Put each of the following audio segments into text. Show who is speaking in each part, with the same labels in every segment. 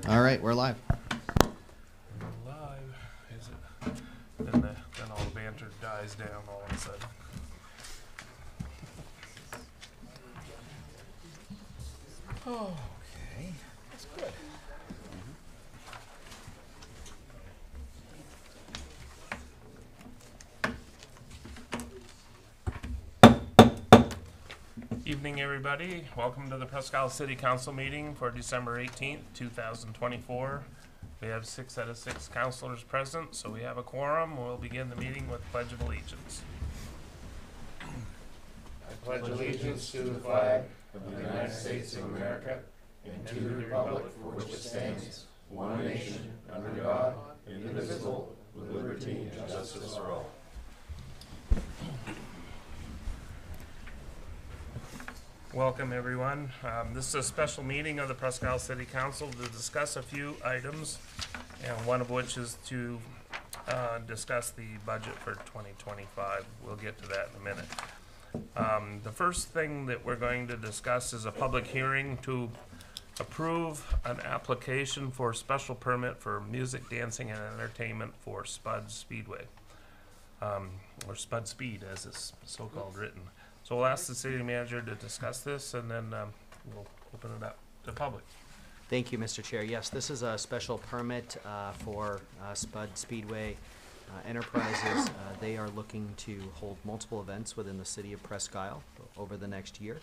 Speaker 1: All right, we're live.
Speaker 2: Live, is it? Then all the banter dies down all of a sudden.
Speaker 3: Okay, that's good.
Speaker 2: Evening, everybody. Welcome to the Presque Isle City Council meeting for December 18th, 2024. We have 6 out of 6 councilors present, so we have a quorum. We'll begin the meeting with Pledge of Allegiance.
Speaker 4: I pledge allegiance to the flag of the United States of America and to the republic for which it stands, one nation, under God, indivisible, with liberty and justice for all.
Speaker 2: Welcome, everyone. This is a special meeting of the Presque Isle City Council to discuss a few items, and one of which is to discuss the budget for 2025. We'll get to that in a minute. The first thing that we're going to discuss is a public hearing to approve an application for special permit for music, dancing, and entertainment for Spud Speedway, or Spud Speed as it's so-called written. So we'll ask the city manager to discuss this, and then we'll open it up to public.
Speaker 1: Thank you, Mr. Chair. Yes, this is a special permit for Spud Speedway Enterprises. They are looking to hold multiple events within the city of Presque Isle over the next year.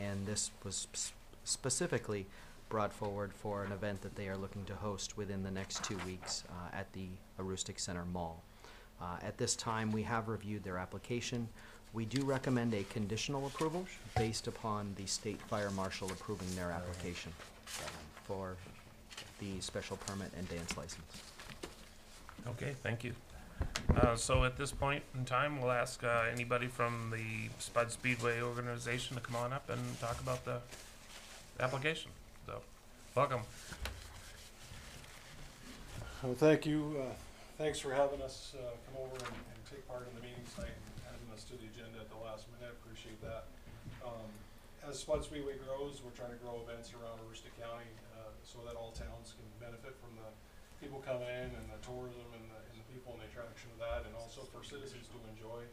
Speaker 1: And this was specifically brought forward for an event that they are looking to host within the next 2 weeks at the Aroostook Center Mall. At this time, we have reviewed their application. We do recommend a conditional approval based upon the state fire marshal approving their application for the special permit and dance license.
Speaker 2: Okay, thank you. So at this point in time, we'll ask anybody from the Spud Speedway organization to come on up and talk about the application. So, welcome.
Speaker 5: Well, thank you. Thanks for having us come over and take part in the meeting tonight and adding us to the agenda at the last minute. Appreciate that. As Spud Speedway grows, we're trying to grow events around Aroostook County so that all towns can benefit from the people coming in and the tourism and the people and the attraction of that, and also for citizens to enjoy.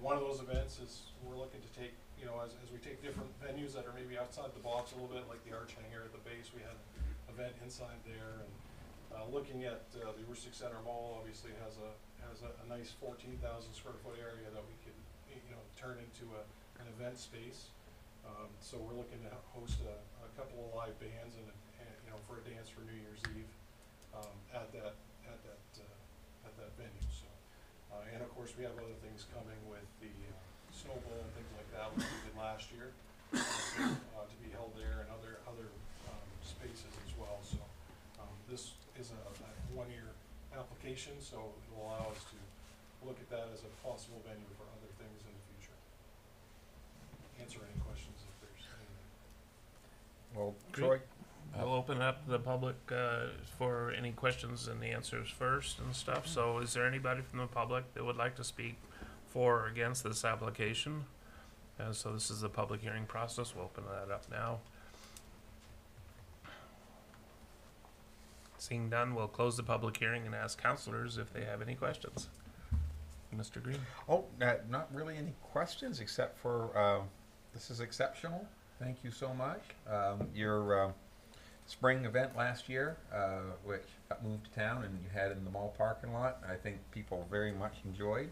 Speaker 5: One of those events is we're looking to take, you know, as we take different venues that are maybe outside the box a little bit, like the Arch Hangar at the base, we had an event inside there, and looking at the Aroostook Center Mall, obviously has a nice 14,000 square foot area that we could, you know, turn into an event space. So we're looking to host a couple of live bands and you know, for a dance for New Year's Eve at that venue. So and of course we have other things coming with the Snow Bowl and things like that, which we did last year, to be held there, and other spaces as well. So this is a 1-year application, so it will allow us to look at that as a possible venue for other things in the future. Answer any questions if there's anything.
Speaker 3: Well,
Speaker 2: Great.
Speaker 3: Troy,
Speaker 2: We'll open up the public for any questions and answers first and stuff. So is there anybody from the public that would like to speak for or against this application? So this is the public hearing process. We'll open that up now. Seeing none, we'll close the public hearing and ask councilors if they have any questions. Mr. Green?
Speaker 3: oh, not really any questions except for this is exceptional. Thank you so much. Your spring event last year, which got moved to town and you had it in the mall parking lot, I think people very much enjoyed,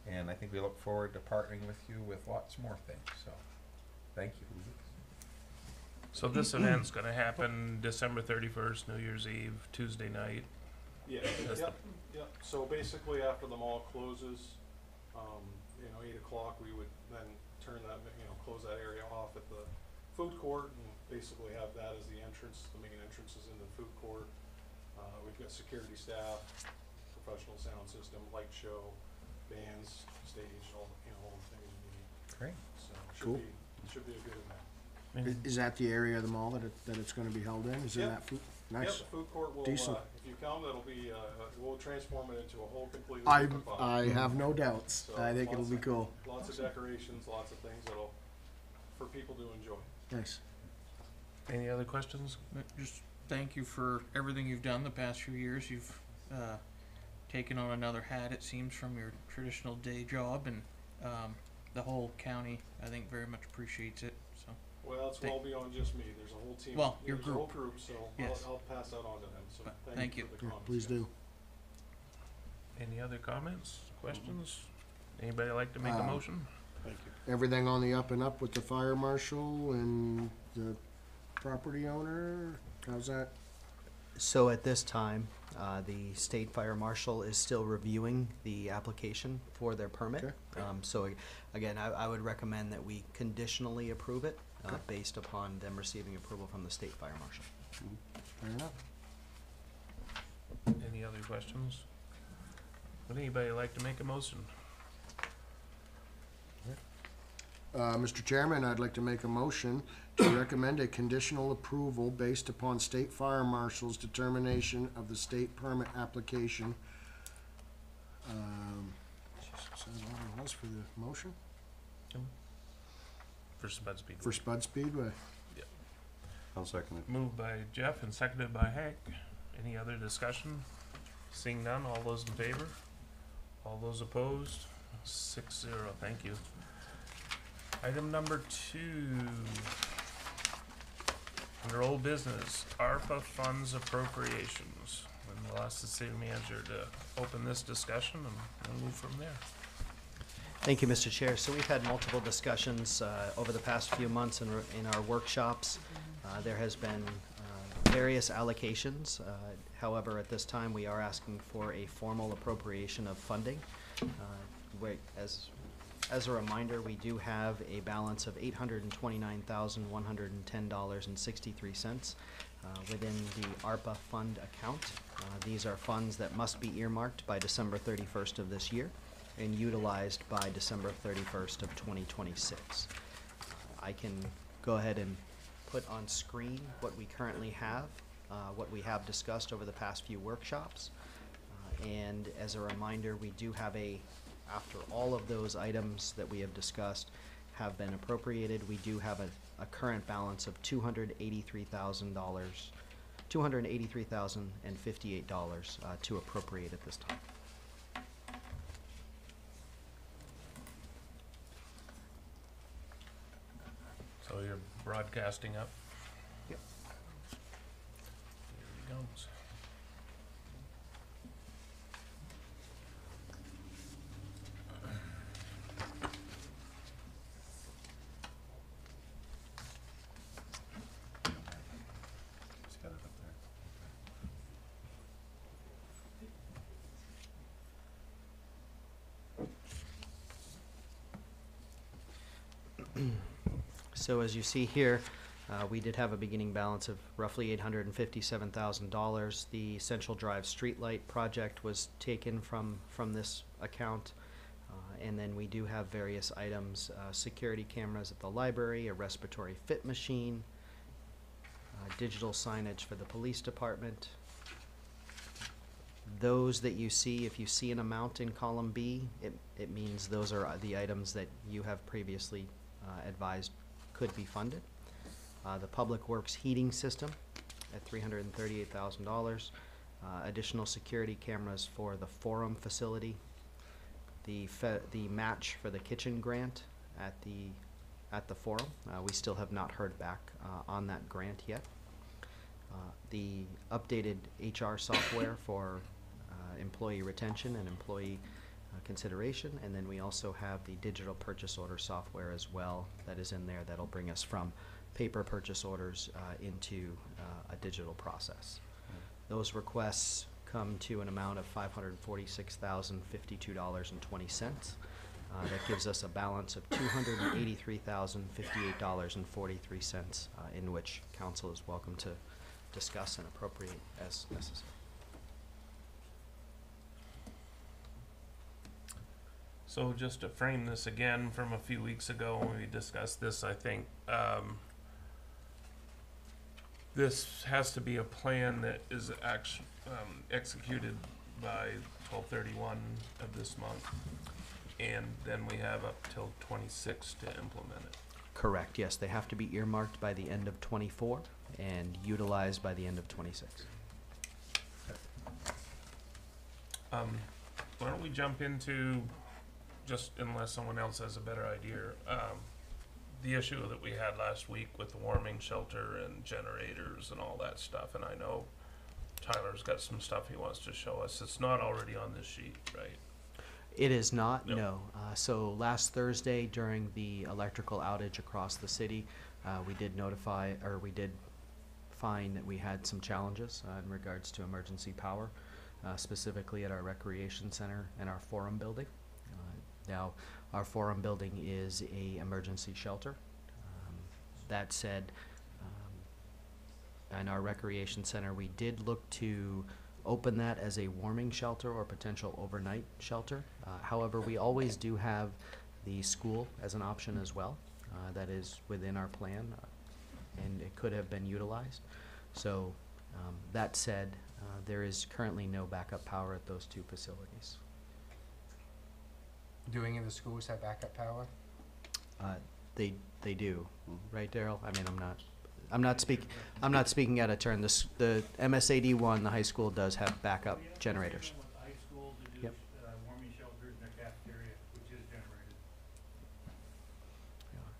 Speaker 3: and I think we look forward to partnering with you with lots more things. So, thank you.
Speaker 2: So this event's going to happen December 31st, New Year's Eve, Tuesday night.
Speaker 5: Yeah, yep. So basically after the mall closes, you know, 8 o'clock, we would then turn that, you know, close that area off at the food court and basically have that as the entrance. The main entrance is in the food court. We've got security staff, professional sound system, light show, bands, stage, all the things we need.
Speaker 3: Great.
Speaker 5: So
Speaker 6: Cool.
Speaker 5: Should be a good event.
Speaker 6: Is that the area of the mall that it's going to be held in? Is
Speaker 5: Yep.
Speaker 6: in that food?
Speaker 5: Yep,
Speaker 6: Nice.
Speaker 5: the food court will,
Speaker 6: Decent.
Speaker 5: if you come, that'll be, we'll transform it into a whole completely different vibe.
Speaker 6: I have no doubts.
Speaker 5: So
Speaker 6: I think it'll be cool.
Speaker 5: Lots of decorations, lots of things for people to enjoy.
Speaker 6: Nice.
Speaker 2: Any other questions?
Speaker 7: Just thank you for everything you've done the past few years. You've taken on another hat, it seems, from your traditional day job, and the whole county, I think, very much appreciates it. So,
Speaker 5: Well, it's well beyond just me. There's a whole team.
Speaker 7: Well, your
Speaker 5: There's a whole group, so
Speaker 7: Yes.
Speaker 5: I'll pass that on to them. So
Speaker 7: But
Speaker 5: thank
Speaker 7: thank
Speaker 5: you
Speaker 7: you.
Speaker 5: for the
Speaker 6: Yeah,
Speaker 5: comments.
Speaker 6: please
Speaker 5: guys.
Speaker 6: do.
Speaker 2: Any other comments, questions? Anybody like to make a
Speaker 6: Um,
Speaker 2: motion?
Speaker 5: Thank you.
Speaker 6: Everything on the up and up with the fire marshal and the property owner? How's that?
Speaker 1: So at this time, the state fire marshal is still reviewing the application for their permit.
Speaker 6: Okay.
Speaker 1: So again, I would recommend that we conditionally approve it, based upon them receiving approval from the state fire marshal.
Speaker 6: Fair enough.
Speaker 2: Any other questions? Would anybody like to make a motion?
Speaker 6: Mr. Chairman, I'd like to make a motion to recommend a conditional approval based upon state fire marshal's determination of the state permit application. Is that all it was for the motion?
Speaker 2: For Spud Speedway.
Speaker 6: For Spud Speedway?
Speaker 4: I'll second it.
Speaker 2: Moved by Jeff and seconded by Hank. Any other discussion? Seeing none, all those in favor? All those opposed? 6-0, thank you. Item number 2. Under old business, ARPA funds appropriations. And we'll ask the city manager to open this discussion and we'll move from there.
Speaker 1: Thank you, Mr. Chair. So we've had multiple discussions over the past few months in our workshops. There has been various allocations. However, at this time, we are asking for a formal appropriation of funding. As a reminder, we do have a balance of $829,110.63 within the ARPA fund account. These are funds that must be earmarked by December 31st of this year and utilized by December 31st of 2026. I can go ahead and put on screen what we currently have, what we have discussed over the past few workshops. And as a reminder, we do have after all of those items that we have discussed have been appropriated, we do have a current balance of $283,058 to appropriate at this time.
Speaker 2: So you're broadcasting up?
Speaker 1: Yep.
Speaker 2: Here he goes. He's got it up there.
Speaker 1: So as you see here, we did have a beginning balance of roughly $857,000. The Central Drive streetlight project was taken from this account. And then we do have various items, security cameras at the library, a respiratory fit machine, digital signage for the police department. Those that you see, if you see an amount in column B, it means those are the items that you have previously advised could be funded. The Public Works heating system at $338,000. Additional security cameras for the forum facility. The match for the kitchen grant at the forum. We still have not heard back on that grant yet. The updated HR software for employee retention and employee consideration, and then we also have the digital purchase order software as well that is in there that'll bring us from paper purchase orders into a digital process. Those requests come to an amount of $546,052.20. That gives us a balance of $283,058.43, in which council is welcome to discuss and appropriate as necessary.
Speaker 2: So just to frame this again from a few weeks ago when we discussed this, I think this has to be a plan that is executed by 12/31 of this month, and then we have up till 26 to implement it.
Speaker 1: Correct, yes, they have to be earmarked by the end of '24, and utilized by the end of '26.
Speaker 2: Why don't we jump into, just unless someone else has a better idea, the issue that we had last week with the warming shelter and generators and all that stuff, and I know Tyler's got some stuff he wants to show us. It's not already on this sheet, right?
Speaker 1: It is not,
Speaker 2: No.
Speaker 1: no. So last Thursday during the electrical outage across the city, we did notify, or we did find that we had some challenges in regards to emergency power, specifically at our recreation center and our forum building. Now, our forum building is a emergency shelter. That said, in our recreation center, we did look to open that as a warming shelter or potential overnight shelter. However, we always do have the school as an option as well. That is within our plan, and it could have been utilized. So, that said, there is currently no backup power at those two facilities.
Speaker 8: Do any of the schools have backup power?
Speaker 1: They do, right, Daryl? I mean, I'm not speaking out of turn. The MSAD one, the high school does have backup generators.
Speaker 9: High school to do
Speaker 1: Yep.
Speaker 9: warming shelters in their cafeteria, which is generated.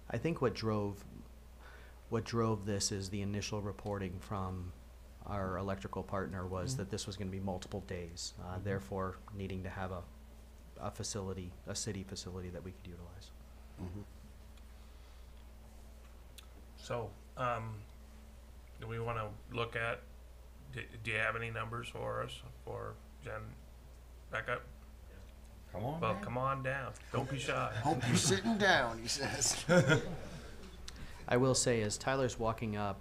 Speaker 1: I think what drove this is the initial reporting from our electrical partner was that this was gonna be multiple days, therefore needing to have a facility, a city facility that we could utilize.
Speaker 2: So, do we wanna look at, do you have any numbers for us, for gen backup?
Speaker 3: Come on,
Speaker 2: Well,
Speaker 3: man.
Speaker 2: come on down, don't be shy.
Speaker 6: Hope you're sitting down, he says.
Speaker 1: I will say, as Tyler's walking up,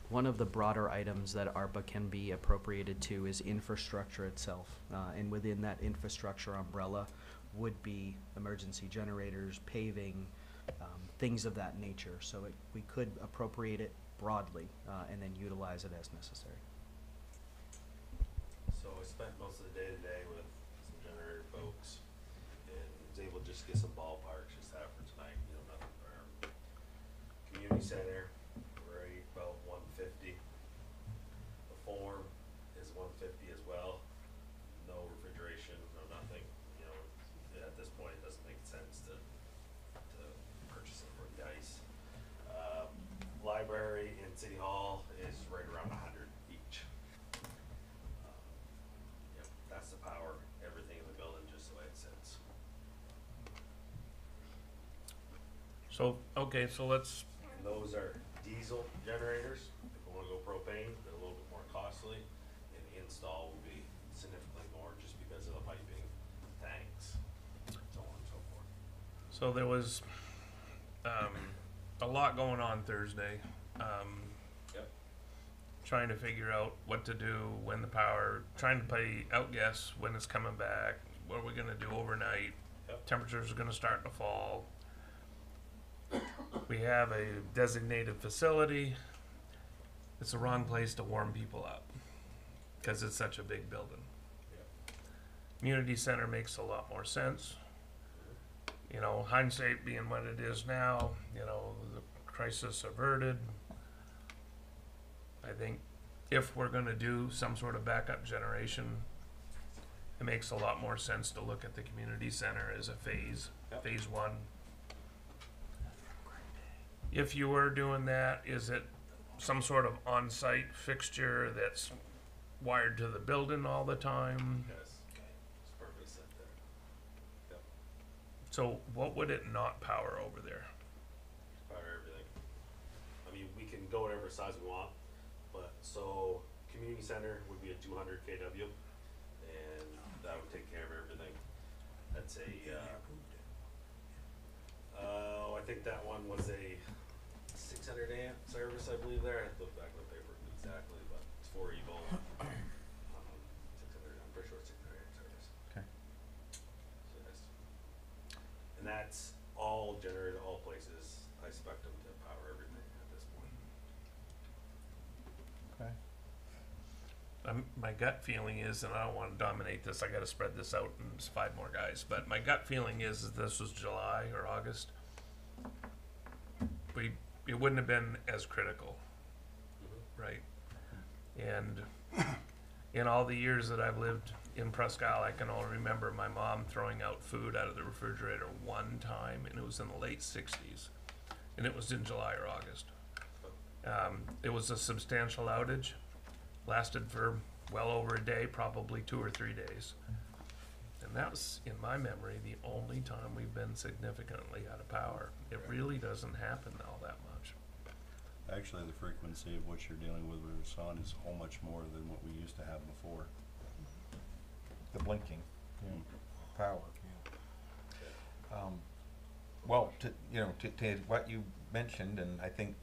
Speaker 1: one of the broader items that ARPA can be appropriated to is infrastructure itself. And within that infrastructure umbrella would be emergency generators, paving, things of that nature. So we could appropriate it broadly, and then utilize it as necessary.
Speaker 10: So I spent most of the day today with some generator folks and was able to just get some ballparks just to have for tonight, nothing firm. Community center, right about 150. The form is 150 as well. No refrigeration, no nothing, at this point it doesn't make sense to purchase it for the ice. Library and city hall is right around 100 each. That's the power, everything in the building, just the way it sits.
Speaker 2: So, okay, so let's,
Speaker 10: And those are diesel generators. If we wanna go propane, they're a little bit more costly, and the install will be significantly more just because of the piping, tanks, so on and so forth.
Speaker 2: so there was, a lot going on Thursday.
Speaker 10: Yep.
Speaker 2: Trying to figure out what to do, when the power, trying to play outguess when it's coming back, what are we gonna do overnight?
Speaker 10: Yep.
Speaker 2: Temperatures are gonna start to fall. We have a designated facility. It's the wrong place to warm people up, cause it's such a big building.
Speaker 10: Yep.
Speaker 2: Community center makes a lot more sense. Hindsight being what it is now, the crisis averted. I think if we're gonna do some sort of backup generation, it makes a lot more sense to look at the community center as a phase,
Speaker 10: Yep.
Speaker 2: phase one. If you were doing that, is it some sort of on-site fixture that's wired to the building all the time?
Speaker 10: Yes. It's perfectly set there.
Speaker 2: So what would it not power over there?
Speaker 10: Power everything. I mean, we can go whatever size we want, but so community center would be a 200 kW, and that would take care of everything. That's a, I think that one was a 600 amp service, I believe there. I have to look back in the paper exactly, but it's 4 volt. 600, I'm pretty sure it's 600 amp service.
Speaker 3: Okay.
Speaker 10: So yes. And that's all generated, all places. I expect them to power everything at this point.
Speaker 3: Okay.
Speaker 2: My gut feeling is, and I don't want to dominate this, I got to spread this out and there's 5 more guys, but my gut feeling is that this was July or August. It wouldn't have been as critical. right? And in all the years that I've lived in Presque Isle, I can only remember my mom throwing out food out of the refrigerator one time, and it was in the late 60s. And it was in July or August. It was a substantial outage, lasted for well over a day, probably 2 or 3 days. And that was, in my memory, the only time we've been significantly out of power. It really doesn't happen all that much.
Speaker 11: Actually, the frequency of what you're dealing with the sun is so much more than what we used to have before.
Speaker 3: The blinking power. Well, to what you mentioned, and I think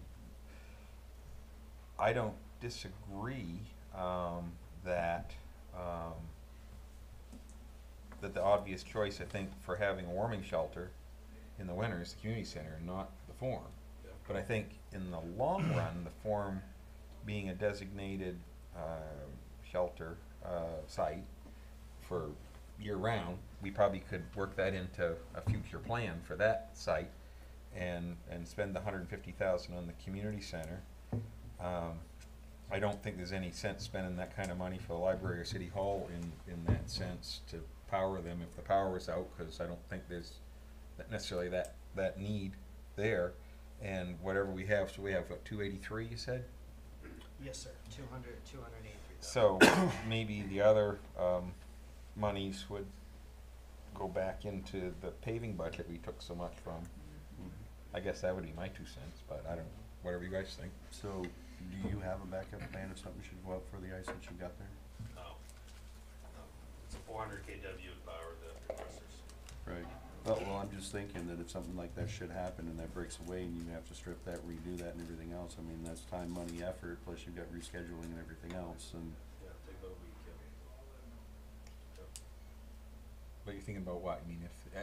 Speaker 3: I don't disagree that that the obvious choice, I think, for having a warming shelter in the winter is the community center, not the Forum. But I think in the long run, the Forum being a designated shelter site for year-round, we probably could work that into a future plan for that site and spend the $150,000 on the community center. I don't think there's any sense spending that kind of money for the library or city hall in that sense to power them if the power was out, because I don't think there's necessarily that need there. And whatever we have, so we have what, 283 you said?
Speaker 1: Yes, sir. 283.
Speaker 3: So maybe the other monies would go back into the paving budget we took so much from. I guess that would be my 2 cents, but I don't, whatever you guys think.
Speaker 11: So, do you have a backup plan if something should go up for the ice that you got there?
Speaker 10: No. It's a 400 kW power, the compressors.
Speaker 11: Right. Well, I'm just thinking that if something like that should happen and that breaks away and you have to strip that, redo that and everything else, I mean, that's time, money, effort, plus you've got rescheduling and everything else, and
Speaker 10: Yeah, take about a week,
Speaker 3: But you're thinking about what? I mean,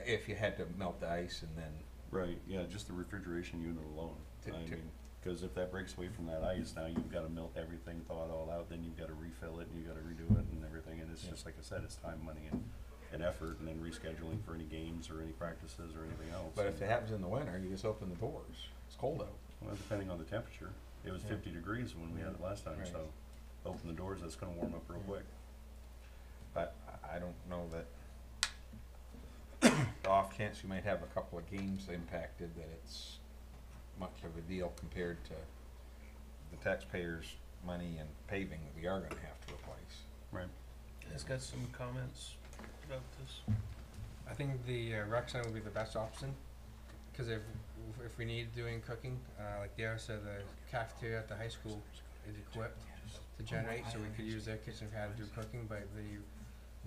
Speaker 3: if you had to melt the ice and then
Speaker 11: right, yeah, just the refrigeration unit alone.
Speaker 3: To-
Speaker 11: I
Speaker 3: to-
Speaker 11: mean, because if that breaks away from that ice, now you've got to melt everything, thaw it all out, then you've got to refill it, and you've got to redo it and everything, and it's just like I said, it's time, money, and effort, and then rescheduling for any games or any practices or anything else.
Speaker 3: But if it happens in the winter, you just open the doors. It's cold out.
Speaker 11: Well, depending on the temperature, it was
Speaker 3: Yeah.
Speaker 11: 50 degrees when we had it last time,
Speaker 3: Right.
Speaker 11: so open the doors, that's going to warm up real quick.
Speaker 3: But I don't know that the off chance we might have a couple of games impacted, that it's much of a deal compared to the taxpayers' money and paving that we are gonna have to replace.
Speaker 11: Right.
Speaker 2: You guys got some comments about this?
Speaker 8: I think the rec center would be the best option, because if we need doing cooking, like Dara said, the cafeteria at the high school is equipped to generate, so we could use their kitchen if we had to do cooking, but the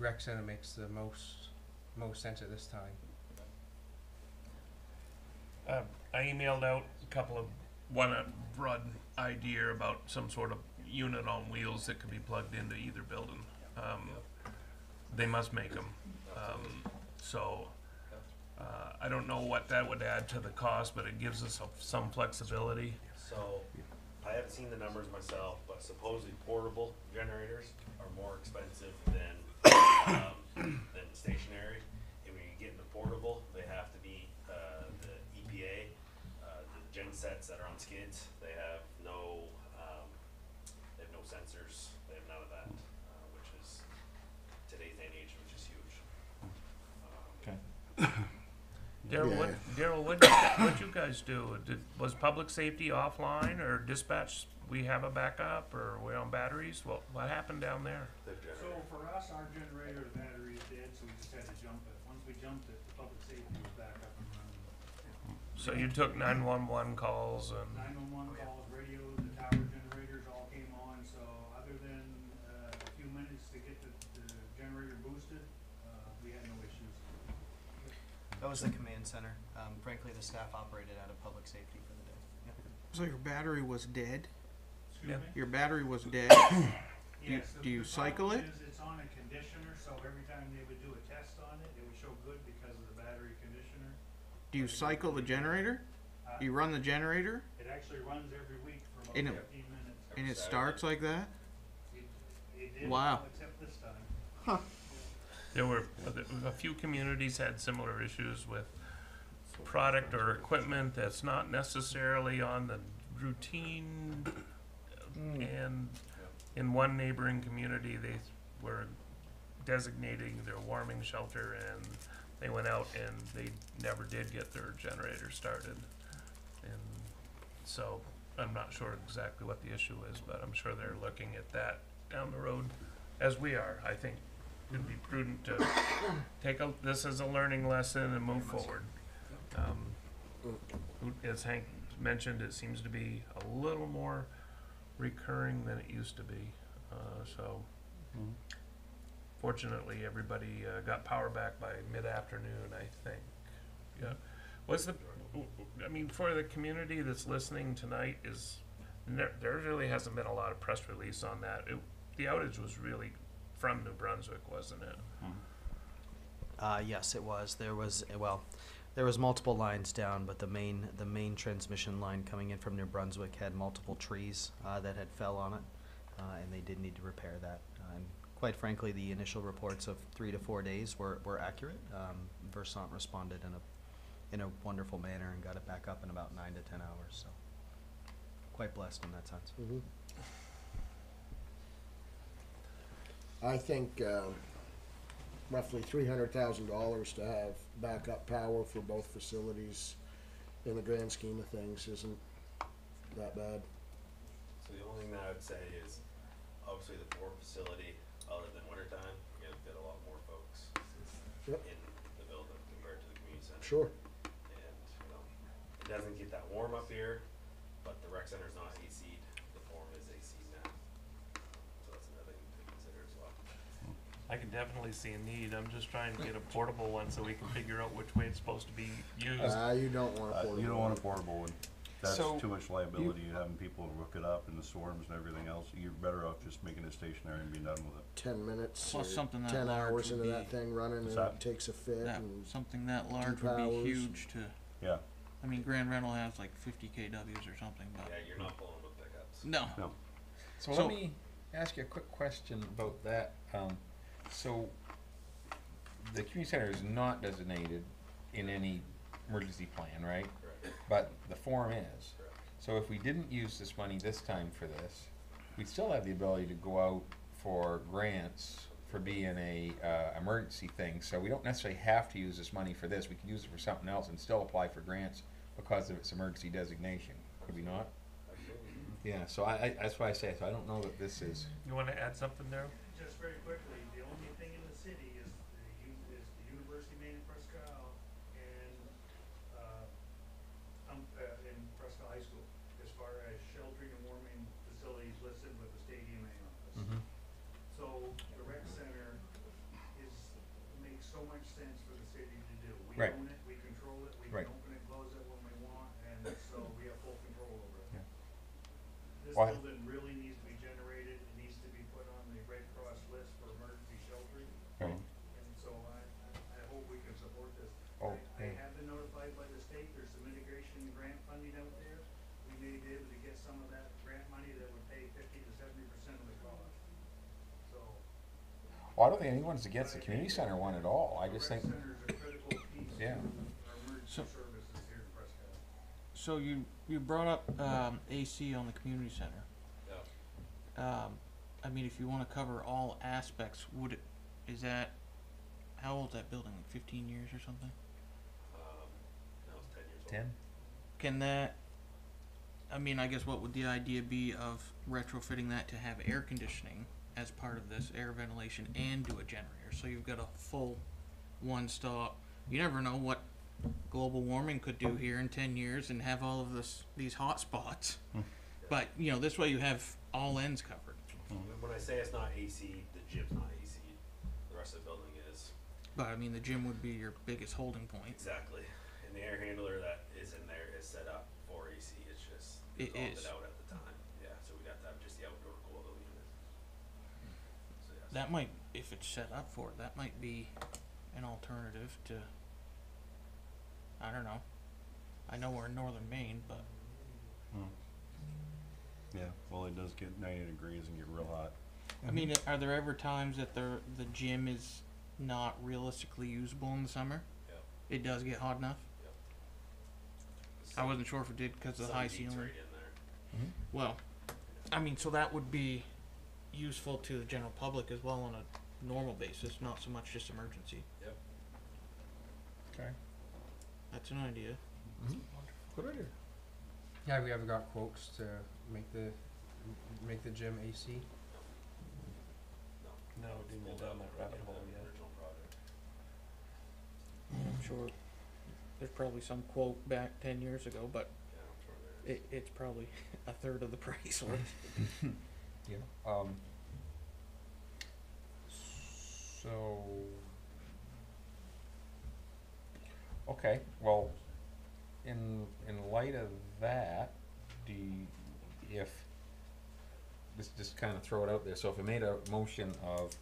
Speaker 8: rec center makes the most sense at this time.
Speaker 2: I emailed out a broad idea about some sort of unit on wheels that could be plugged into either building. They must make them. I don't know what that would add to the cost, but it gives us some flexibility.
Speaker 10: So, I haven't seen the numbers myself, but supposedly portable generators are more expensive than stationary. And when you get into portable, they have to be the EPA, the gen sets that are on skids. They have no sensors. They have none of that, which is today's day and age, which is huge.
Speaker 2: Daryl, what'd you guys do? Was public safety offline or dispatch? We have a backup, or we on batteries? What happened down there?
Speaker 10: The
Speaker 9: So
Speaker 10: generator.
Speaker 9: for us, our generator, the battery is dead, so we just had to jump it. Once we jumped it, the public safety was back up and running.
Speaker 2: So you took 911 calls and
Speaker 9: 911 calls, radios, the tower generators all came on, so other than a few minutes to get the generator boosted, we had no issues.
Speaker 1: That was the command center. Frankly, the staff operated out of public safety for the day. Yeah.
Speaker 7: So your battery was dead?
Speaker 9: Excuse
Speaker 2: Yeah.
Speaker 9: me?
Speaker 7: Your battery was dead?
Speaker 9: Yes,
Speaker 7: do you
Speaker 9: the
Speaker 7: cycle
Speaker 9: problem
Speaker 7: it?
Speaker 9: is it's on a conditioner, so every time they would do a test on it, it would show good because of the battery conditioner.
Speaker 7: Do you cycle the generator?
Speaker 9: Uh,
Speaker 7: You run the generator
Speaker 9: It actually runs every week for about
Speaker 7: And
Speaker 9: 15 minutes.
Speaker 7: and it starts like that?
Speaker 9: It did,
Speaker 7: Wow.
Speaker 9: except this time.
Speaker 2: there were a few communities had similar issues with product or equipment that's not necessarily on the routine And in one neighboring community, they were designating their warming shelter, and they went out and they never did get their generator started. And so I'm not sure exactly what the issue is, but I'm sure they're looking at that down the road, as we are. I think it'd be prudent to take this as a learning lesson and move forward. As Hank mentioned, it seems to be a little more recurring than it used to be. Fortunately, everybody got power back by mid-afternoon, I think. Yeah. I mean, for the community that's listening tonight, there really hasn't been a lot of press release on that. The outage was really from New Brunswick, wasn't it?
Speaker 1: Yes, it was. There was multiple lines down, but the main transmission line coming in from New Brunswick had multiple trees that had fell on it, and they did need to repair that. And quite frankly, the initial reports of 3 to 4 days were accurate. Versant responded in a wonderful manner and got it back up in about 9 to 10 hours. So quite blessed in that sense.
Speaker 6: I think roughly $300,000 to have backup power for both facilities in the grand scheme of things isn't that bad.
Speaker 10: So the only thing that I would say is, obviously the Ford facility, other than wintertime, you're gonna fit a lot more folks
Speaker 6: Yep.
Speaker 10: in the building compared to the community center.
Speaker 6: Sure.
Speaker 10: And, it doesn't get that warm up here, but the rec center's not AC'd, the Forum is AC'd now. So that's another thing to consider as well.
Speaker 2: I can definitely see a need. I'm just trying to get a portable one so we can figure out which way it's supposed to be used.
Speaker 6: You don't want a portable.
Speaker 11: You don't want a portable one. That's
Speaker 8: So,
Speaker 11: too much liability, having people hook it up and the storms and everything else. You're better off just making it stationary and being done with it.
Speaker 6: 10 minutes
Speaker 7: Plus
Speaker 6: or
Speaker 7: something that
Speaker 6: 10
Speaker 7: large
Speaker 6: hours
Speaker 7: would
Speaker 6: into
Speaker 7: be-
Speaker 6: that thing running and
Speaker 11: What's that?
Speaker 6: it takes a fit
Speaker 7: That,
Speaker 6: and
Speaker 7: something that large would
Speaker 6: powers.
Speaker 7: be huge to,
Speaker 11: Yeah,
Speaker 7: I mean, Grand Rental has like 50 kWs or something, but
Speaker 10: Yeah, you're not pulling with pickups.
Speaker 7: no.
Speaker 11: no.
Speaker 3: So
Speaker 7: So-
Speaker 3: let me ask you a quick question about that. So the community center is not designated in any emergency plan, right?
Speaker 10: Correct.
Speaker 3: But the Forum is.
Speaker 10: Correct.
Speaker 3: So if we didn't use this money this time for this, we'd still have the ability to go out for grants for being a emergency thing. So we don't necessarily have to use this money for this. We could use it for something else and still apply for grants because of its emergency designation. Could we not? Yeah. So I that's why I say. So I don't know that this is.
Speaker 2: You wanna add something there?
Speaker 9: Just very quickly, the only thing in the city is the University Maine in Presque Isle and, in Presque Isle High School, as far as sheltering and warming facilities listed with the state EMA office. So the rec center makes so much sense for the city to do. We
Speaker 3: Right.
Speaker 9: own it, we control it, we
Speaker 3: Right.
Speaker 9: can open and close it when we want, and so we have full control over it.
Speaker 3: Yeah.
Speaker 9: This
Speaker 3: Why-
Speaker 9: building really needs to be generated, it needs to be put on the Red Cross list for emergency sheltering,
Speaker 3: Right.
Speaker 9: and so I hope we can support this.
Speaker 3: Oh,
Speaker 9: I
Speaker 3: yeah.
Speaker 9: have been notified by the state, there's some mitigation grant funding out there. We may be able to get some of that grant money that would pay 50 to 70% of the cost. So.
Speaker 3: Well, I don't think anyone's against the community center one at all. I just
Speaker 9: Rec
Speaker 3: think.
Speaker 9: center's a critical piece
Speaker 3: Yeah.
Speaker 9: to our emergency
Speaker 7: So-
Speaker 9: services here in Presque Isle.
Speaker 7: So you brought up AC on the community center.
Speaker 10: Yeah.
Speaker 7: I mean, if you want to cover all aspects, how old's that building? Like 15 years or something?
Speaker 10: Now it's 10 years old.
Speaker 3: 10?
Speaker 7: Can that? I mean, I guess what would the idea be of retrofitting that to have air conditioning as part of this, air ventilation, and do a generator? So you've got a full one-stop. You never know what global warming could do here in 10 years and have all of these hot spots. But this way you have all ends covered.
Speaker 10: When I say it's not AC, the gym's not AC. The rest of the building is.
Speaker 7: But I mean, the gym would be your biggest holding point.
Speaker 10: Exactly. And the air handler that is in there is set up for AC. It's just
Speaker 7: It
Speaker 10: called
Speaker 7: is.
Speaker 10: it out at the time. Yeah, so we'd have to have just the outdoor coil unit. So yes.
Speaker 7: That might, if it's set up for it, that might be an alternative to. I don't know. I know we're in northern Maine, but
Speaker 11: Yeah, well, it does get 90 degrees and get real hot.
Speaker 7: I mean, are there ever times that the gym is not realistically usable in the summer?
Speaker 10: Yep.
Speaker 7: It does get hot enough.
Speaker 10: The
Speaker 7: I
Speaker 10: sun-
Speaker 7: wasn't sure if it did because of the
Speaker 10: sun
Speaker 7: high
Speaker 10: beats
Speaker 7: ceiling.
Speaker 10: right in there.
Speaker 7: Well, I mean, so that would be useful to the general public as well on a normal basis, not so much just emergency.
Speaker 10: Yep.
Speaker 3: Okay.
Speaker 7: That's an idea.
Speaker 3: Good idea.
Speaker 8: Yeah, we ever got quotes to make the gym AC?
Speaker 2: No, didn't go down that rabbit hole yet.
Speaker 10: Original project.
Speaker 7: I'm sure there's probably some quote back 10 years ago, but
Speaker 10: Yeah, I'm sure there is.
Speaker 7: it's probably a third of the price. Or
Speaker 3: Yeah. So. Okay. Well, in light of that, if just kind of throw it out there. So if we made a motion of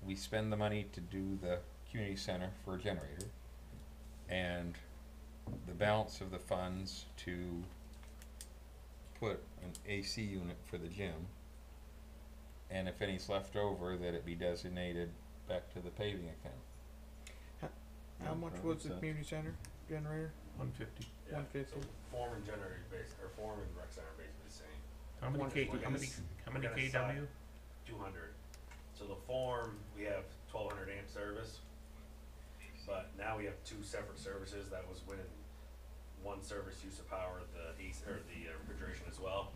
Speaker 3: we spend the money to do the community center for a generator, and the balance of the funds to put an AC unit for the gym, and if any's left over, that it be designated back to the paving account.
Speaker 7: how much was the community center generator?
Speaker 2: 150.
Speaker 10: Yeah,
Speaker 7: 150.
Speaker 10: So form and generator base, or form and rec center are basically the same.
Speaker 2: How many
Speaker 7: One-
Speaker 2: how many
Speaker 10: we're gonna
Speaker 2: KW?
Speaker 10: 200. So the form, we have 1200 amp service, but now we have two separate services. That was when one service used to power the AC, or the refrigeration as well.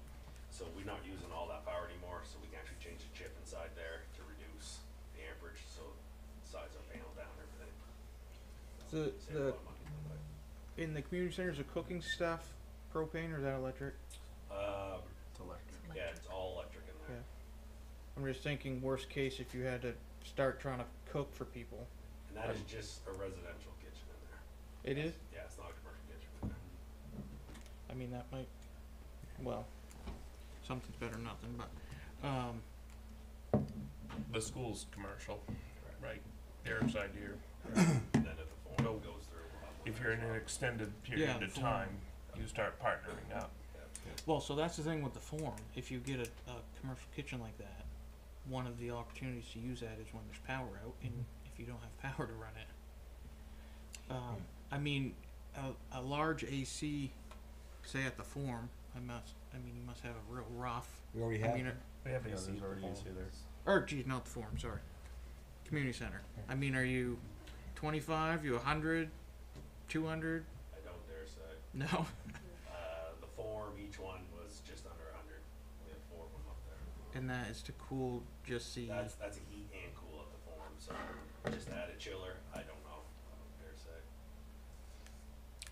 Speaker 10: So we're not using all that power anymore, so we can actually change the chip inside there to reduce the amperage, so size our panel down and everything. Save a lot of money that way.
Speaker 7: In the community center, is the cooking stuff propane or is that electric?
Speaker 1: It's electric.
Speaker 10: Yeah, it's all electric in there.
Speaker 7: Yeah. I'm just thinking worst case if you had to start trying to cook for people.
Speaker 10: And that is just a residential kitchen in there.
Speaker 7: It is?
Speaker 10: Yeah, it's not a commercial kitchen in there.
Speaker 7: I mean, that might, well, something's better than nothing, but,
Speaker 2: The school's commercial, right? Eric's idea.
Speaker 10: And then if the form
Speaker 2: Go.
Speaker 10: goes through, we'll have one
Speaker 2: If you're in an extended period
Speaker 7: Yeah,
Speaker 2: of
Speaker 7: the
Speaker 2: time, you start partnering up.
Speaker 7: well, so that's the thing with the form. If you get a commercial kitchen like that, one of the opportunities to use that is when there's power out and if you don't have power to run it. I mean, a large AC, say at the form, you must have a real rough.
Speaker 3: We already
Speaker 7: I mean,
Speaker 2: We have
Speaker 11: Yeah,
Speaker 2: AC
Speaker 11: there's already
Speaker 2: form.
Speaker 11: AC there.
Speaker 7: or geez, not the form, sorry. Community center. I mean, are you 25, you 100, 200?
Speaker 10: I don't dare say.
Speaker 7: No.
Speaker 10: The form, each one was just under 100. We have 4 of them up there.
Speaker 7: And that is to cool just the,
Speaker 10: That's a heat and cool at the form, so just add a chiller, I don't know. I don't dare say.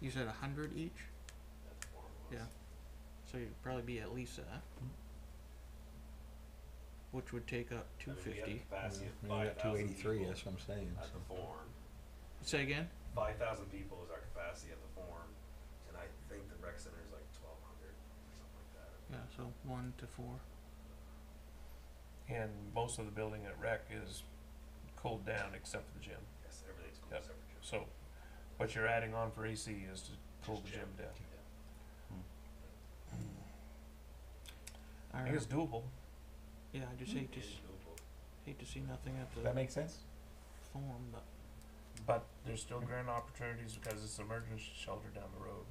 Speaker 7: you said 100 each?
Speaker 10: That the form was.
Speaker 7: Yeah. So you'd probably be at least that. Which would take up
Speaker 10: I mean, we have
Speaker 7: 250.
Speaker 10: a capacity of
Speaker 3: We got
Speaker 10: 5,000
Speaker 3: 283,
Speaker 10: people
Speaker 3: that's what I'm saying.
Speaker 10: at the form.
Speaker 7: Say again?
Speaker 10: 5,000 people is our capacity at the form, and I think the rec center is like 1,200 or something like that.
Speaker 7: Yeah, so 1 to 4.
Speaker 2: And most of the building at rec is cooled down except for the gym.
Speaker 10: Yes, everything's cool
Speaker 2: Yep.
Speaker 10: except for gym.
Speaker 2: So what you're adding on for AC is to cool the gym down.
Speaker 10: Yeah.
Speaker 2: I think it's doable.
Speaker 7: Yeah, I just hate to
Speaker 10: It's doable.
Speaker 7: hate to see nothing at
Speaker 3: Does
Speaker 7: the
Speaker 3: that make sense?
Speaker 7: form, but
Speaker 2: But there's still grant opportunities because it's an emergency shelter down the road.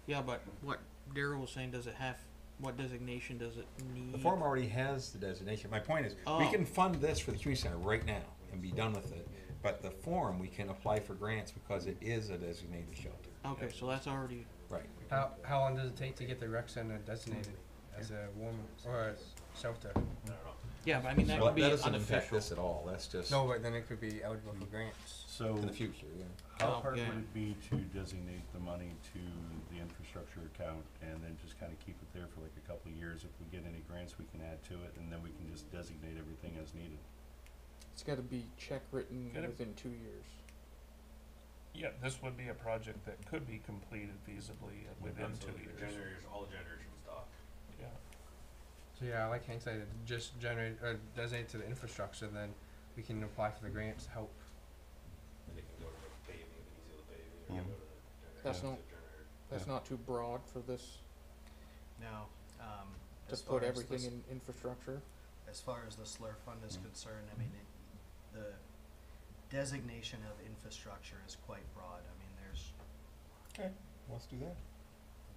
Speaker 7: yeah, but what Daryl was saying, does it have what designation does it need?
Speaker 3: The form already has the designation. My point is, we
Speaker 7: Oh.
Speaker 3: can fund this for the community center right now and be done with it. But the form, we can apply for grants because it is a designated shelter.
Speaker 7: Okay, so that's already
Speaker 3: Right.
Speaker 8: How long does it take to get the rec center designated as a warm or a shelter?
Speaker 10: I don't know.
Speaker 7: yeah, but I mean that
Speaker 3: Well,
Speaker 7: would be
Speaker 3: that doesn't impact
Speaker 7: unofficial.
Speaker 3: this at all. That's just
Speaker 8: No, but then it could be eligible for grants.
Speaker 11: So,
Speaker 3: in the future, yeah.
Speaker 11: how
Speaker 7: Oh,
Speaker 11: hard
Speaker 7: yeah.
Speaker 11: would it be to designate the money to the infrastructure account and then just kinda keep it there for like a couple of years? If we get any grants, we can add to it, and then we can just designate everything as needed.
Speaker 7: It's got to be check written
Speaker 2: Gotta-
Speaker 7: within 2 years.
Speaker 2: Yeah, this would be a project that could be completed feasibly within
Speaker 10: So
Speaker 2: 2
Speaker 10: the
Speaker 2: years.
Speaker 10: generators, all the generators from stock.
Speaker 2: Yeah.
Speaker 8: So yeah, like Hank said, just generate or designate to the infrastructure, then we can apply for the grants to help.
Speaker 10: And they can go to the paving, if it needs to go to the paving, or
Speaker 11: Mhm.
Speaker 10: go to the generator.
Speaker 7: That's
Speaker 10: to
Speaker 7: not-
Speaker 10: the generator.
Speaker 7: That's not too broad for this
Speaker 1: Now,
Speaker 7: to
Speaker 1: as
Speaker 7: put
Speaker 1: far as
Speaker 7: everything
Speaker 1: this-
Speaker 7: in infrastructure.
Speaker 1: As far as the SLUR fund is
Speaker 11: Mhm.
Speaker 1: concerned, I mean, the designation of infrastructure is quite broad. I mean, there's
Speaker 3: Okay, let's do that.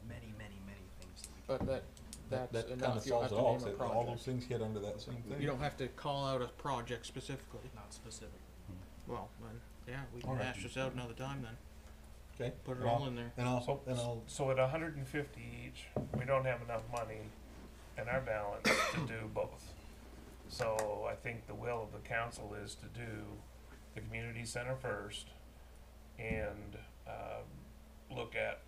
Speaker 1: many, many, many things
Speaker 7: But that's
Speaker 3: That kinda
Speaker 7: enough, you don't
Speaker 3: solves
Speaker 7: have
Speaker 3: it
Speaker 7: to
Speaker 3: all,
Speaker 7: name a
Speaker 3: so all
Speaker 7: project.
Speaker 3: those things hit under that same thing.
Speaker 7: You don't have to call out a project specifically.
Speaker 1: Not specific.
Speaker 7: Well, then, yeah, we can
Speaker 3: Alright.
Speaker 7: hash this out another time then.
Speaker 3: Okay.
Speaker 7: Put it
Speaker 3: And
Speaker 7: all
Speaker 3: I'll-
Speaker 7: in there.
Speaker 3: And I'll,
Speaker 2: So at 150 each, we don't have enough money in our balance to do both. So I think the will of the council is to do the community center first and look at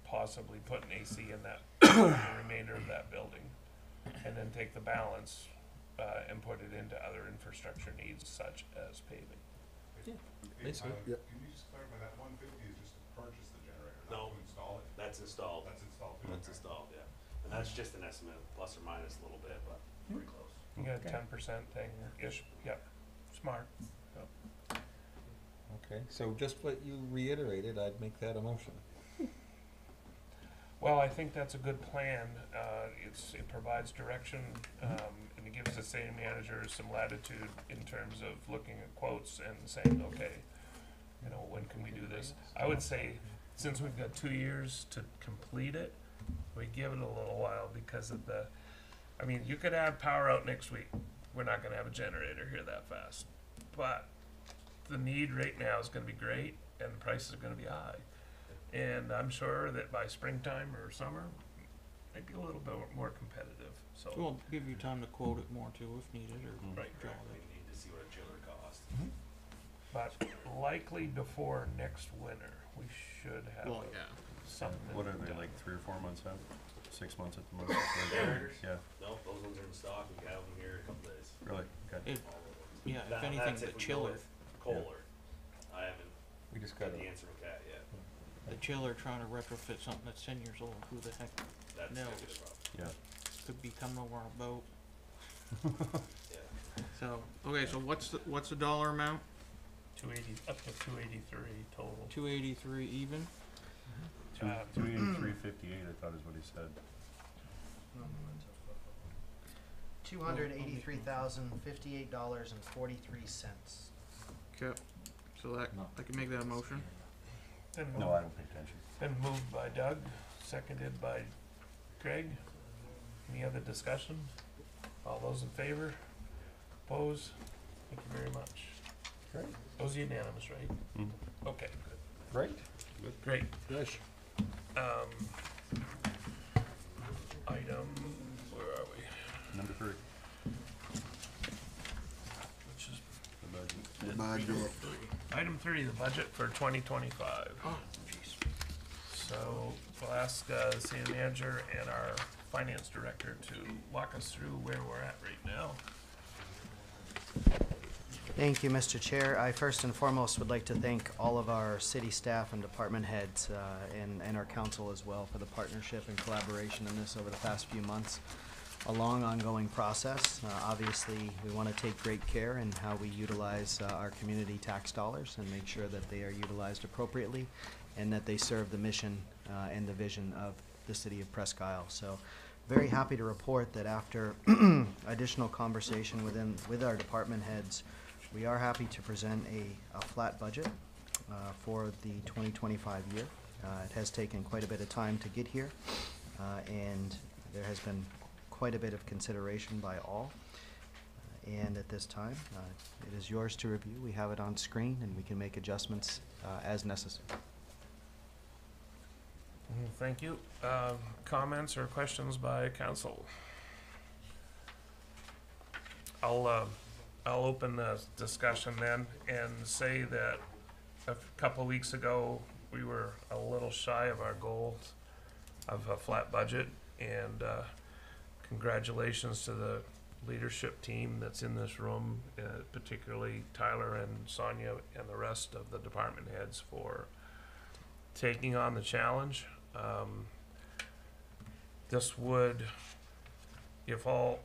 Speaker 2: possibly putting AC in that, the remainder of that building. And then take the balance and put it into other infrastructure needs such as paving.
Speaker 3: basically,
Speaker 6: Yep.
Speaker 4: Can you just clarify that 150 is just to purchase the generator,
Speaker 10: No.
Speaker 4: not to install it?
Speaker 10: That's installed.
Speaker 4: That's installed too.
Speaker 10: That's
Speaker 4: okay.
Speaker 10: installed, yeah. And that's just an estimate, plus or minus a little bit, but pretty close.
Speaker 2: You got a 10% thing-ish, yep, smart.
Speaker 3: okay, so just what you reiterated, I'd make that a motion.
Speaker 2: Well, I think that's a good plan. It provides direction, and it gives the city manager some latitude in terms of looking at quotes and saying, okay, you know, when can we do this? I would say, since we've got 2 years to complete it, we give it a little while because of I mean, you could have power out next week. We're not gonna have a generator here that fast. But the need right now is gonna be great, and the prices are gonna be high. And I'm sure that by springtime or summer, they'd be a little bit more competitive, so.
Speaker 7: We'll give you time to quote it more too if needed, or
Speaker 2: Right.
Speaker 7: draw
Speaker 10: We
Speaker 7: it.
Speaker 10: need to see what a chiller costs.
Speaker 2: But likely before next winter, we should have
Speaker 7: Well, yeah.
Speaker 2: something.
Speaker 11: What are they,
Speaker 2: done.
Speaker 11: like 3 or 4 months out? 6 months at the most?
Speaker 10: Generators?
Speaker 11: Yeah,
Speaker 10: No, those ones are in stock. We got them here in a couple days.
Speaker 11: really, okay.
Speaker 7: It, yeah, if
Speaker 10: That-
Speaker 7: anything,
Speaker 10: that's
Speaker 7: the
Speaker 10: if we go
Speaker 7: chiller,
Speaker 10: with Kohler. I haven't
Speaker 3: We just
Speaker 10: got
Speaker 3: gotta,
Speaker 10: the answer from Cat yet.
Speaker 7: the chiller trying to retrofit something that's 10 years old, who the heck
Speaker 10: That's
Speaker 7: No.
Speaker 10: gonna be the problem.
Speaker 11: Yeah,
Speaker 7: could be coming over on a boat?
Speaker 10: Yeah.
Speaker 7: So, okay, so what's the dollar amount?
Speaker 2: 280, up to 283 total.
Speaker 7: 283 even?
Speaker 11: 283.58, I thought is what he said.
Speaker 1: $283,058.43.
Speaker 7: Okay, so that, I can make that a motion.
Speaker 2: Been
Speaker 11: No,
Speaker 2: moved-
Speaker 11: I don't pay attention.
Speaker 2: Been moved by Doug, seconded by Greg. Any other discussion? All those in favor? Opposed? Thank you very much.
Speaker 3: great,
Speaker 2: That was unanimous, right?
Speaker 11: Mhm.
Speaker 2: Okay,
Speaker 3: great.
Speaker 2: great.
Speaker 6: Yes.
Speaker 2: Item, where are we?
Speaker 11: Number 3,
Speaker 2: Which is
Speaker 11: the budget.
Speaker 6: Budget.
Speaker 2: item 3, the budget for 2025.
Speaker 7: Oh, jeez.
Speaker 2: So we'll ask the city manager and our finance director to walk us through where we're at right now.
Speaker 1: Thank you, Mr. Chair. I first and foremost would like to thank all of our city staff and department heads and our council as well for the partnership and collaboration in this over the past few months. A long ongoing process. Obviously, we want to take great care in how we utilize our community tax dollars and make sure that they are utilized appropriately and that they serve the mission and the vision of the city of Presque Isle. So very happy to report that after additional conversation with our department heads, we are happy to present a flat budget for the 2025 year. It has taken quite a bit of time to get here, and there has been quite a bit of consideration by all. And at this time, it is yours to review. We have it on screen, and we can make adjustments as necessary.
Speaker 2: Thank you. Comments or questions by council? I'll open the discussion then and say that a couple of weeks ago, we were a little shy of our goal of a flat budget, and congratulations to the leadership team that's in this room, particularly Tyler and Sonia and the rest of the department heads for taking on the challenge. This would, if all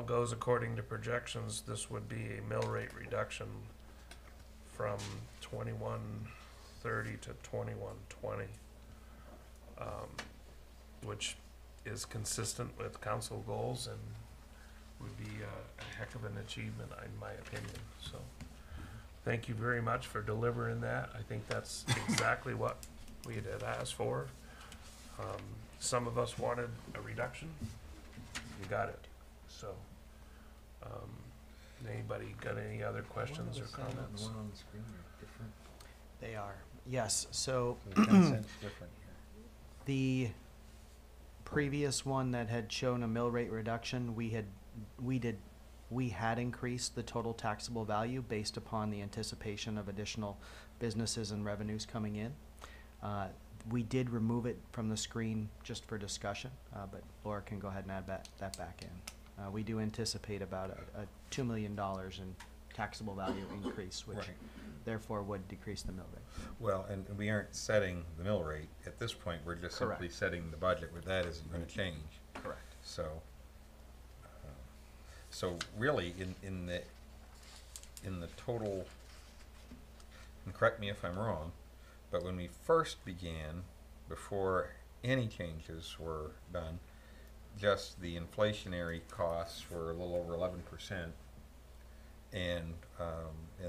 Speaker 2: goes according to projections, this would be a mill rate reduction from 21.30 to 21.20, which is consistent with council goals and would be a heck of an achievement, in my opinion. So, thank you very much for delivering that. I think that's exactly what we had asked for. some of us wanted a reduction. You got it. So, anybody got any other questions or comments?
Speaker 1: They are. Yes, so
Speaker 3: So 10 cents different here.
Speaker 1: the previous one that had shown a mill rate reduction, we had increased the total taxable value based upon the anticipation of additional businesses and revenues coming in. We did remove it from the screen just for discussion, but Laura can go ahead and add that back in. We do anticipate about a $2 million in taxable value increase, which
Speaker 3: Right.
Speaker 1: therefore would decrease the mill rate.
Speaker 3: Well, and we aren't setting the mill rate. At this point, we're just
Speaker 1: Correct.
Speaker 3: simply setting the budget, where that isn't gonna change.
Speaker 1: Correct.
Speaker 3: So, so really, in the total, and correct me if I'm wrong, but when we first began, before any changes were done, just the inflationary costs were a little over 11%, and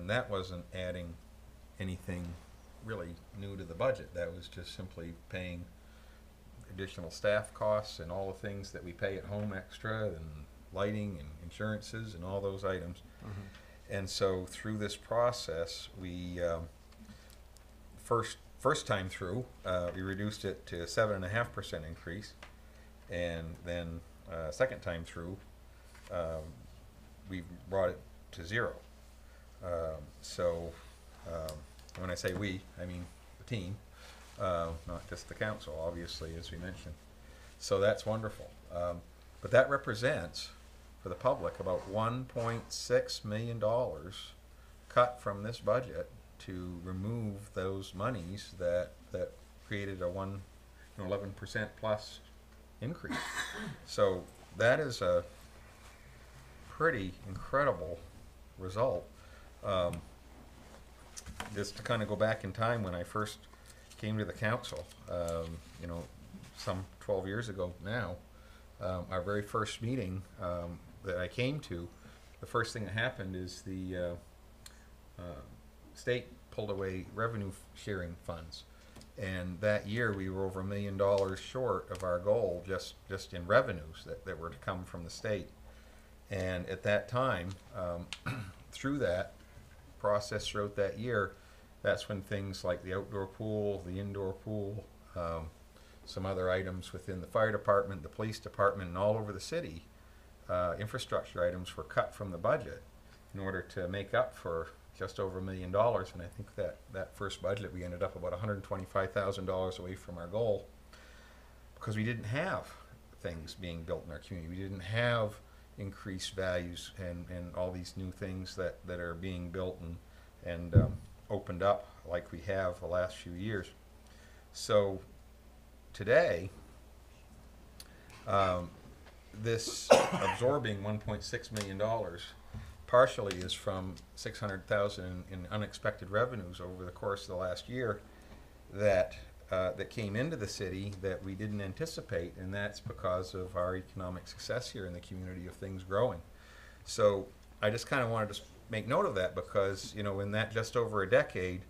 Speaker 3: that wasn't adding anything really new to the budget. That was just simply paying additional staff costs and all the things that we pay at home extra, and lighting and insurances and all those items. And so through this process, we first time through, we reduced it to a 7.5% increase, and then second time through, we brought it to 0. So when I say we, I mean the team, not just the council, obviously, as we mentioned. So that's wonderful. But that represents, for the public, about $1.6 million cut from this budget to remove those monies that created a 11% plus increase. So that is a pretty incredible result. Just to kind of go back in time, when I first came to the council, some 12 years ago now, our very first meeting that I came to, the first thing that happened is the state pulled away revenue sharing funds, and that year we were over $1 million short of our goal just in revenues that were to come from the state. And at that time, through that process throughout that year, that's when things like the outdoor pool, the indoor pool, some other items within the fire department, the police department, and all over the city, infrastructure items were cut from the budget in order to make up for just over $1 million. And I think that first budget, we ended up about $125,000 away from our goal, because we didn't have things being built in our community. We didn't have increased values and all these new things that are being built and opened up like we have the last few years. So today, this absorbing $1.6 million partially is from $600,000 in unexpected revenues over the course of the last year that came into the city that we didn't anticipate, and that's because of our economic success here in the community of things growing. So I just kind of wanted to make note of that, because in that just over a decade,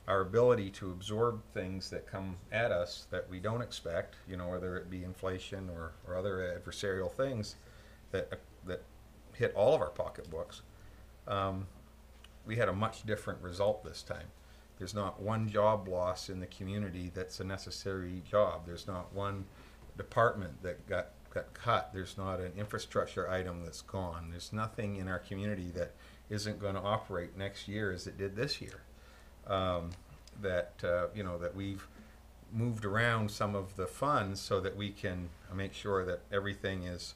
Speaker 3: our ability to absorb things that come at us that we don't expect, whether it be inflation or other adversarial things that hit all of our pocketbooks, we had a much different result this time. There's not one job loss in the community that's a necessary job. There's not one department that got cut. There's not an infrastructure item that's gone. There's nothing in our community that isn't going to operate next year as it did this year. That we've moved around some of the funds so that we can make sure that everything is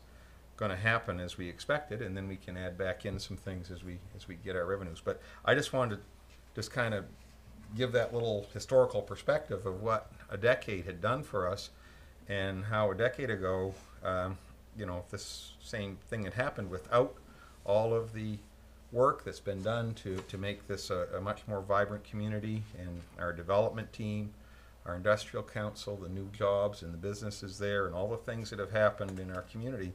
Speaker 3: going to happen as we expected, and then we can add back in some things as we get our revenues. But I just wanted to just kind of give that little historical perspective of what a decade had done for us, and how a decade ago, if this same thing had happened without all of the work that's been done to make this a much more vibrant community, and our development team, our industrial council, the new jobs and the businesses there, and all the things that have happened in our community,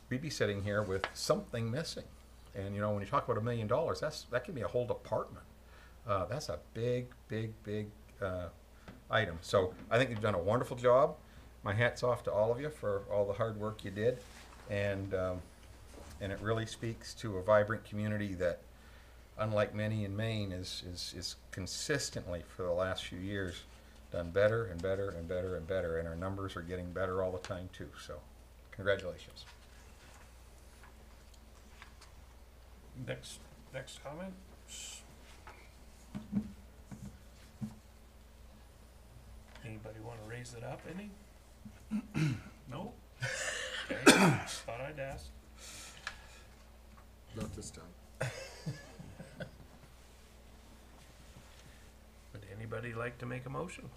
Speaker 3: we'd be sitting here with something missing. And when you talk about $1 million, that can be a whole department. That's a big item. So I think you've done a wonderful job. My hat's off to all of you for all the hard work you did. And it really speaks to a vibrant community that, unlike many in Maine, is consistently for the last few years done better and better and better and better, and our numbers are getting better all the time too. So, congratulations.
Speaker 2: Next comment? Anybody wanna raise it up any? No? Okay, thought I'd ask.
Speaker 6: Not this time.
Speaker 2: Would anybody like to make a motion?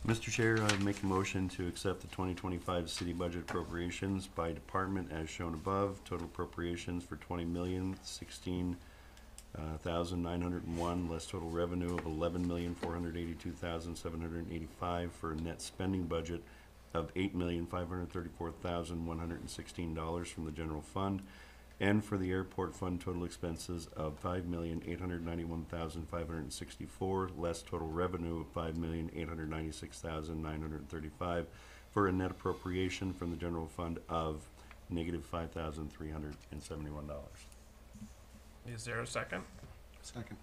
Speaker 11: Mr. Chair, I make a motion to accept the 2025 city budget appropriations by department as shown above. Total appropriations for 20,016,901, less total revenue of 11,482,785 for a net spending budget of $8,534,116 from the general fund, and for the airport fund total expenses of $5,891,564, less total revenue of $5,896,935 for a net appropriation from the general fund of negative $5,371.
Speaker 2: Is there a second?
Speaker 6: Second.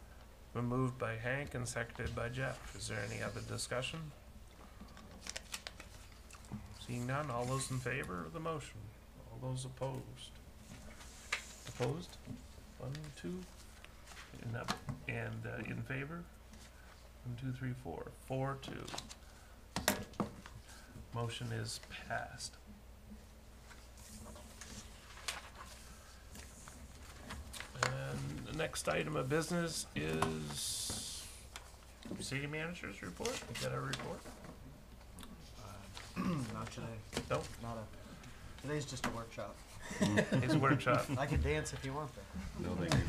Speaker 2: Been moved by Hank and seconded by Jeff. Is there any other discussion? Seeing none, all those in favor of the motion? All those opposed? Opposed? 1, 2, and in favor? 1, 2, 3, 4. 4, 2. Motion is passed. And the next item of business is city manager's report. You got a report?
Speaker 1: Not today.
Speaker 2: Nope.
Speaker 1: Not a. Today's just a workshop.
Speaker 2: It's a workshop.
Speaker 1: I can dance if you want, though.
Speaker 11: No, thank you.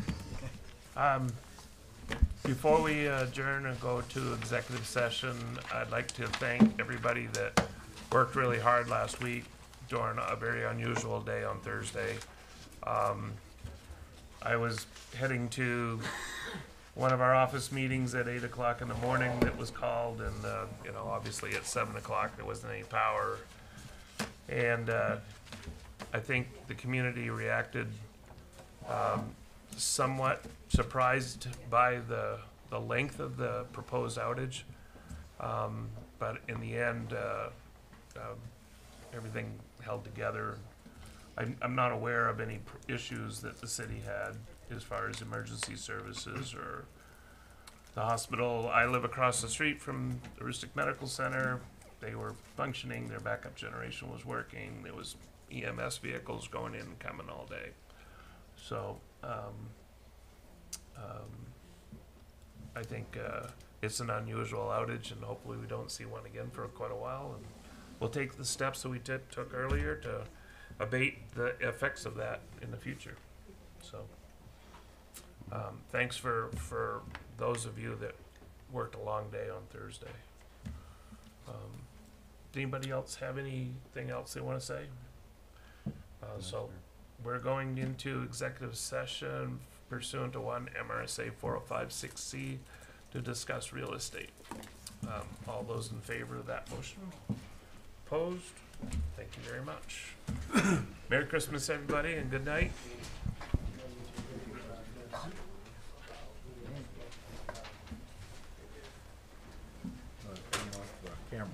Speaker 2: Before we adjourn and go to executive session, I'd like to thank everybody that worked really hard last week during a very unusual day on Thursday. I was heading to one of our office meetings at 8 o'clock in the morning that was called, and obviously at 7 o'clock there wasn't any power. And I think the community reacted somewhat surprised by the length of the proposed outage. But in the end, everything held together. I'm not aware of any issues that the city had as far as emergency services or the hospital. I live across the street from the Aroostook Medical Center. They were functioning, their backup generation was working, there was EMS vehicles going in and coming all day. So, I think it's an unusual outage, and hopefully we don't see one again for quite a while. And we'll take the steps that we took earlier to abate the effects of that in the future. So, thanks for those of you that worked a long day on Thursday. Does anybody else have anything else they want to say? So we're going into executive session pursuant to 1 MRSA 4056C to discuss real estate. All those in favor of that motion? Opposed? Thank you very much. Merry Christmas, everybody, and good night.
Speaker 3: Camera.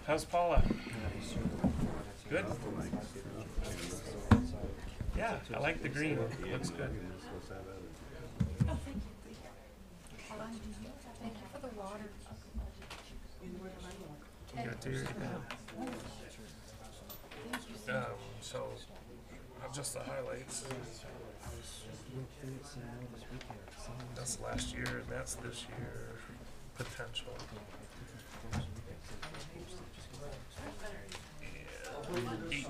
Speaker 2: How's Paula? Good? Yeah, I like the green. Looks good.
Speaker 12: Oh, thank you. Thank you for the water.
Speaker 2: Give it to you. So, just the highlights. That's last year, and that's this year. Potential. Yeah.